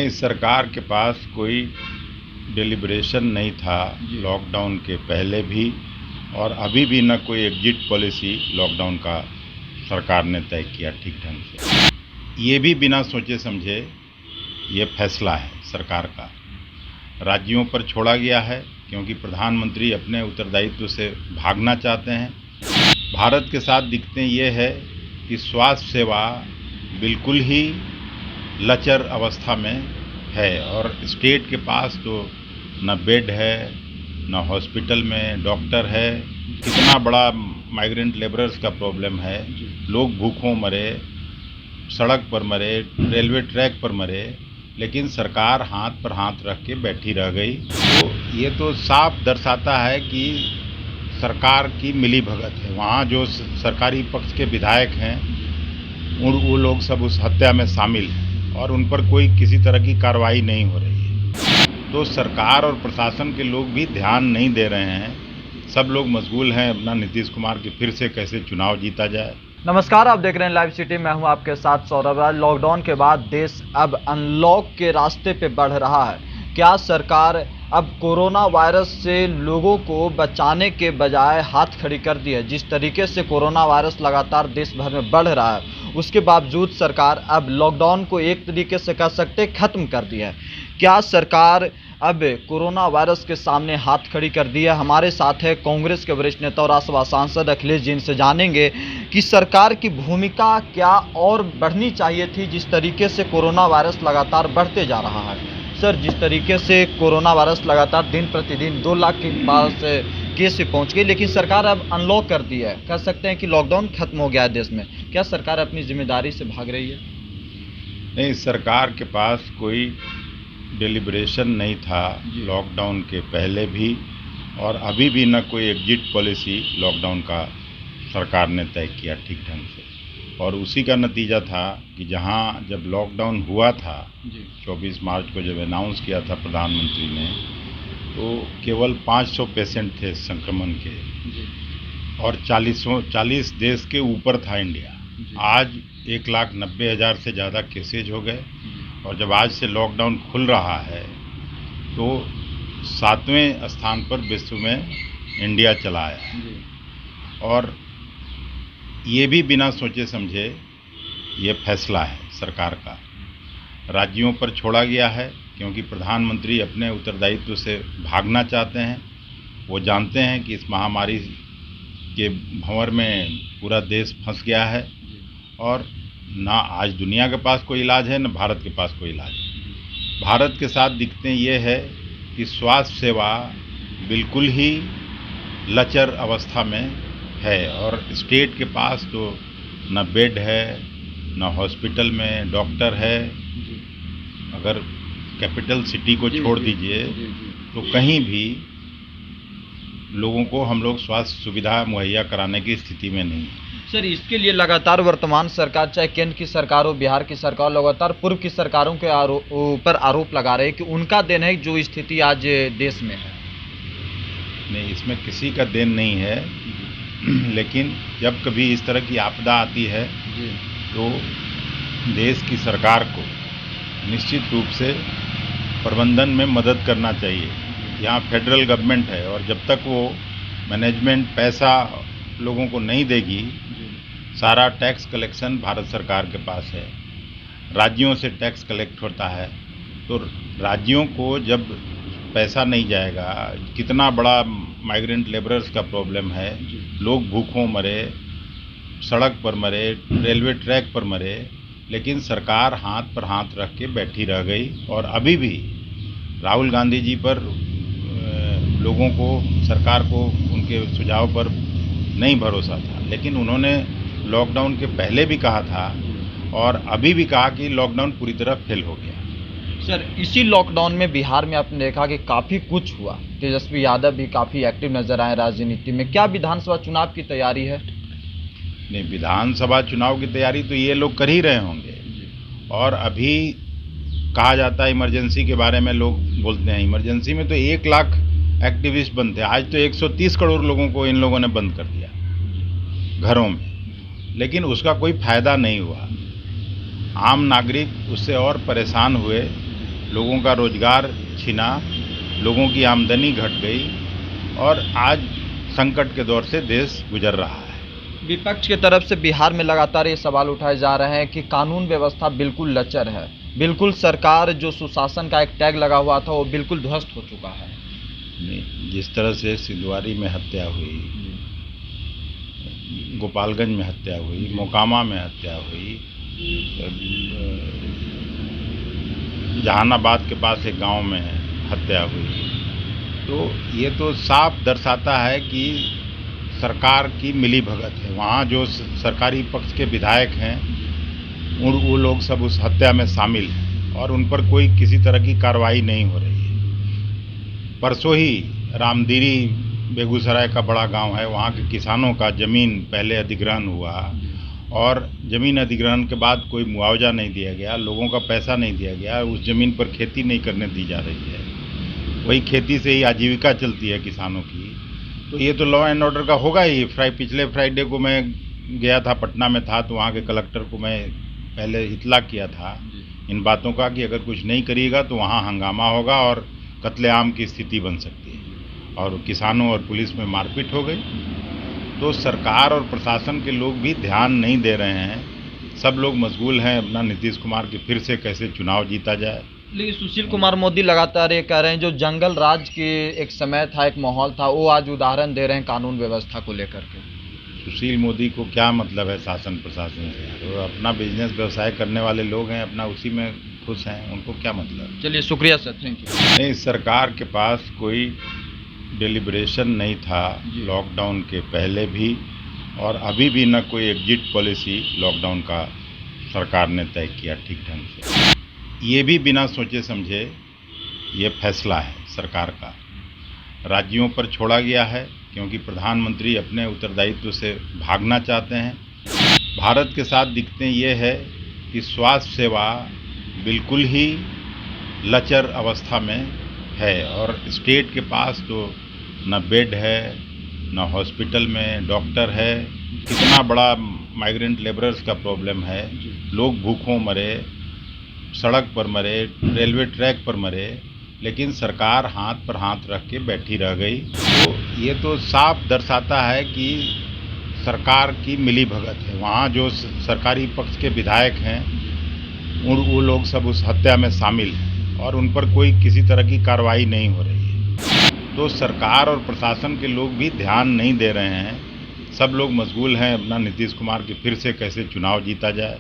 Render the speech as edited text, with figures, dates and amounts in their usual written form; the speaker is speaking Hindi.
नहीं, सरकार के पास कोई डिलिब्रेशन नहीं था लॉकडाउन के पहले भी और अभी भी न कोई एग्जिट पॉलिसी लॉकडाउन का सरकार ने तय किया ठीक ढंग से। ये भी बिना सोचे समझे ये फैसला है सरकार का, राज्यों पर छोड़ा गया है क्योंकि प्रधानमंत्री अपने उत्तरदायित्व से भागना चाहते हैं। भारत के साथ दिक्कतें ये है कि स्वास्थ्य सेवा बिल्कुल ही लचर अवस्था में है और स्टेट के पास तो न बेड है न हॉस्पिटल में डॉक्टर है। कितना बड़ा माइग्रेंट लेबरर्स का प्रॉब्लम है, लोग भूखों मरे, सड़क पर मरे, रेलवे ट्रैक पर मरे, लेकिन सरकार हाथ पर हाथ रख के बैठी रह गई। तो ये तो साफ दर्शाता है कि सरकार की मिलीभगत है। वहाँ जो सरकारी पक्ष के विधायक हैं वो लोग सब उस हत्या में शामिल हैं और उन पर कोई किसी तरह की कार्रवाई नहीं हो रही है। तो सरकार और प्रशासन के लोग भी ध्यान नहीं दे रहे हैं। सब लोग मशगूल हैं अपना नीतीश कुमार के फिर से कैसे चुनाव जीता जाए। नमस्कार, आप देख रहे हैं लाइव सिटी। मैं हूं आपके साथ सौरभ। लॉकडाउन के बाद देश अब अनलॉक के रास्ते पे बढ़ रहा है। क्या सरकार अब कोरोना वायरस से लोगों को बचाने के बजाय हाथ खड़ी कर दी है? जिस तरीके से कोरोना वायरस लगातार देश भर में बढ़ रहा है, उसके बावजूद सरकार अब लॉकडाउन को एक तरीके से कह सकते खत्म कर दिया है। क्या सरकार अब कोरोना वायरस के सामने हाथ खड़ी कर दी है? हमारे साथ है कांग्रेस के वरिष्ठ नेता और राज्यसभा सांसद अखिलेश जी। इनसे जानेंगे कि सरकार की भूमिका क्या और बढ़नी चाहिए थी जिस तरीके से कोरोना वायरस लगातार बढ़ते जा रहा है। सर, जिस तरीके से कोरोना वायरस लगातार दिन प्रतिदिन 2 लाख के पास केस से पहुंच गई, लेकिन सरकार अब अनलॉक कर दी है। कह सकते हैं कि लॉकडाउन खत्म हो गया है देश में। क्या सरकार अपनी जिम्मेदारी से भाग रही है? नहीं, सरकार के पास कोई डिलिब्रेशन नहीं था लॉकडाउन के पहले भी और अभी भी न कोई एग्जिट पॉलिसी लॉकडाउन का सरकार ने तय किया ठीक ढंग से। और उसी का नतीजा था कि जहां जब लॉकडाउन हुआ था 24 मार्च को जब अनाउंस किया था प्रधानमंत्री ने, तो केवल 500 पेशेंट थे संक्रमण के और 40 देश के ऊपर था इंडिया। आज 1,90,000 से ज़्यादा केसेज हो गए और जब आज से लॉकडाउन खुल रहा है तो 7वें स्थान पर विश्व में इंडिया चला आया है। और ये भी बिना सोचे समझे ये फैसला है सरकार का, राज्यों पर छोड़ा गया है क्योंकि प्रधानमंत्री अपने उत्तरदायित्व से भागना चाहते हैं। वो जानते हैं कि इस महामारी के भंवर में पूरा देश फंस गया है और ना आज दुनिया के पास कोई इलाज है, ना भारत के पास कोई इलाज है। भारत के साथ दिक्कतें ये है कि स्वास्थ्य सेवा बिल्कुल ही लचर अवस्था में है और स्टेट के पास तो न बेड है न हॉस्पिटल में डॉक्टर है। अगर कैपिटल सिटी को छोड़ दीजिए तो कहीं भी लोगों को हम लोग स्वास्थ्य सुविधा मुहैया कराने की स्थिति में नहीं है। सर, इसके लिए लगातार वर्तमान सरकार, चाहे केंद्र की सरकार हो, बिहार की सरकार, लगातार पूर्व की सरकारों के ऊपर आरोप लगा रहे हैं कि उनका देन है जो स्थिति आज देश में है। नहीं, इसमें किसी का देन नहीं है, लेकिन जब कभी इस तरह की आपदा आती है तो देश की सरकार को निश्चित रूप से प्रबंधन में मदद करना चाहिए। यहाँ फेडरल गवर्नमेंट है और जब तक वो मैनेजमेंट पैसा लोगों को नहीं देगी, सारा टैक्स कलेक्शन भारत सरकार के पास है, राज्यों से टैक्स कलेक्ट होता है, तो राज्यों को जब पैसा नहीं जाएगा, कितना बड़ा माइग्रेंट लेबरर्स का प्रॉब्लम है, लोग भूखों मरे, सड़क पर मरे, रेलवे ट्रैक पर मरे, लेकिन सरकार हाथ पर हाथ रख के बैठी रह गई। और अभी भी राहुल गांधी जी पर लोगों को, सरकार को उनके सुझाव पर नहीं भरोसा था, लेकिन उन्होंने लॉकडाउन के पहले भी कहा था और अभी भी कहा कि लॉकडाउन पूरी तरह फेल हो गया। सर, इसी लॉकडाउन में बिहार में आपने देखा कि काफ़ी कुछ हुआ। तेजस्वी यादव भी काफ़ी एक्टिव नजर आए राजनीति में। क्या विधानसभा चुनाव की तैयारी है? नहीं, विधानसभा चुनाव की तैयारी तो ये लोग कर ही रहे होंगे। और अभी कहा जाता है इमरजेंसी के बारे में, लोग बोलते हैं इमरजेंसी में तो 1 लाख एक्टिविस्ट बंद थे। आज तो 130 करोड़ लोगों को इन लोगों ने बंद कर दिया घरों में, लेकिन उसका कोई फायदा नहीं हुआ। आम नागरिक उससे और परेशान हुए लोगों का रोजगार छिना, लोगों की आमदनी घट गई और आज संकट के दौर से देश गुजर रहा है। विपक्ष की तरफ से बिहार में लगातार ये सवाल उठाए जा रहे हैं कि कानून व्यवस्था बिल्कुल लचर है, बिल्कुल सरकार जो सुशासन का एक टैग लगा हुआ था वो बिल्कुल ध्वस्त हो चुका है। नहीं, जिस तरह से सिंधुवारी में हत्या हुई, गोपालगंज में हत्या हुई, मोकामा में हत्या हुई, जहानाबाद के पास एक गांव में हत्या हुई, तो ये तो साफ दर्शाता है कि सरकार की मिलीभगत है। वहाँ जो सरकारी पक्ष के विधायक हैं वो लोग सब उस हत्या में शामिल हैं और उन पर कोई किसी तरह की कार्रवाई नहीं हो रही है। परसों ही रामदीरी बेगूसराय का बड़ा गांव है, वहाँ के किसानों का ज़मीन पहले अधिग्रहण हुआ और ज़मीन अधिग्रहण के बाद कोई मुआवजा नहीं दिया गया, लोगों का पैसा नहीं दिया गया, उस ज़मीन पर खेती नहीं करने दी जा रही है। वही खेती से ही आजीविका चलती है किसानों की। तो ये तो लॉ एंड ऑर्डर का होगा ही। पिछले फ्राइडे को मैं गया था, पटना में था, तो वहाँ के कलेक्टर को मैं पहले इतला किया था इन बातों का कि अगर कुछ नहीं करिएगा तो वहाँ हंगामा होगा और कत्लेआम की स्थिति बन सकती है। और किसानों और पुलिस में मारपीट हो गई। तो सरकार और प्रशासन के लोग भी ध्यान नहीं दे रहे हैं। सब लोग मशगूल हैं अपना नीतीश कुमार के फिर से कैसे चुनाव जीता जाए। लेकिन सुशील कुमार मोदी लगातार ये कह रहे हैं जो जंगल राज के एक समय था, एक माहौल था, वो आज उदाहरण दे रहे हैं कानून व्यवस्था को लेकर के। सुशील मोदी को क्या मतलब है शासन प्रशासन से? तो अपना बिजनेस व्यवसाय करने वाले लोग हैं, अपना उसी में खुश हैं, उनको क्या मतलब। चलिए शुक्रिया सर, थैंक यू। नहीं, सरकार के पास कोई डिलिब्रेशन नहीं था लॉकडाउन के पहले भी और अभी भी न कोई एग्जिट पॉलिसी लॉकडाउन का सरकार ने तय किया ठीक ढंग से। ये भी बिना सोचे समझे ये फैसला है सरकार का, राज्यों पर छोड़ा गया है क्योंकि प्रधानमंत्री अपने उत्तरदायित्व से भागना चाहते हैं। भारत के साथ दिक्कतें ये है कि स्वास्थ्य सेवा बिल्कुल ही लचर अवस्था में है और स्टेट के पास तो न बेड है, न हॉस्पिटल में डॉक्टर है। कितना बड़ा माइग्रेंट लेबरर्स का प्रॉब्लम है, लोग भूखों मरे, सड़क पर मरे, रेलवे ट्रैक पर मरे, लेकिन सरकार हाथ पर हाथ रख के बैठी रह गई। तो ये तो साफ दर्शाता है कि सरकार की मिलीभगत है। वहाँ जो सरकारी पक्ष के विधायक हैं वो लोग सब उस हत्या में शामिल हैं और उन पर कोई किसी तरह की कार्रवाई नहीं हो रही है। तो सरकार और प्रशासन के लोग भी ध्यान नहीं दे रहे हैं। सब लोग मशगूल हैं अपना नीतीश कुमार के फिर से कैसे चुनाव जीता जाए।